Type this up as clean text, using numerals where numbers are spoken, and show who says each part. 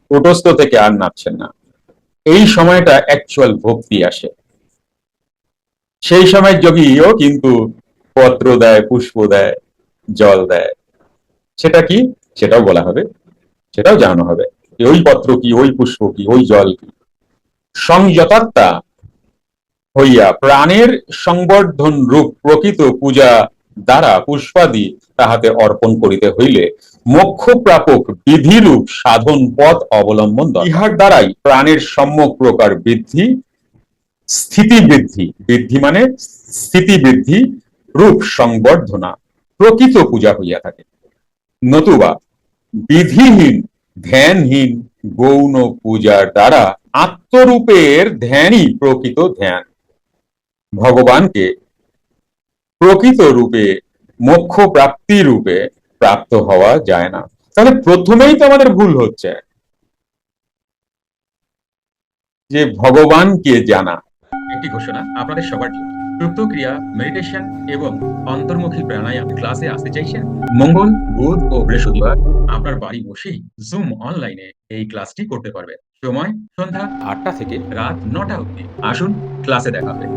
Speaker 1: কুটস্থ থেকে আর নামছেন না। এই সময়টা অ্যাকচুয়াল ভক্তি আসে। সেই সময় যোগীও কিন্তু পত্র দেয়, পুষ্প দেয়, জল দেয়। সেটা কি? সেটাও বলা হবে, সেটাও জানানো হবে। ওই পত্র কি, ওই পুষ্প কি, ওই জল কি। সংযতাত্মা হইয়া প্রাণের সংবর্ধন রূপ প্রকৃত পূজা দ্বারা পুষ্পাদি তাহাতে অর্পণ করিতে হইলে মোক্ষ প্রাপক বিধিরূপ সাধন পথ অবলম্বন দরকার। ইহার দ্বারাই প্রাণের সম্যক প্রকার বৃদ্ধি, স্থিতি বৃদ্ধি, বৃদ্ধি মানে স্থিতি বৃদ্ধি রূপ সংবর্ধনা প্রকৃত পূজা হইয়া থাকে। নতুবা বিধিহীন ধ্যানহীন গৌণ পূজার দ্বারা আত্মরূপের ধ্যানই প্রকৃত ধ্যান। ভগবানকে প্রকৃত রূপে মোক্ষ প্রাপ্তি রূপে প্রাপ্ত হওয়া যায় না। তাহলে প্রথমেই তো আমাদের ভুল হচ্ছে যে ভগবানকে জানা। একটি ঘোষণা আপনাদের সবার জন্য। সুপ্ত ক্রিয়া, মেডিটেশন এবং অন্তর্মুখী প্রাণায়াম ক্লাসে আসতে চাইছেন? মঙ্গল, বুধ ও বৃহস্পতিবার আপনার বাড়ি বসেই জুম অনলাইনে এই ক্লাসটি করতে পারবেন। সময় সন্ধ্যা ৮টা থেকে রাত ৯টা অবধি। আসুন, ক্লাসে দেখা হবে।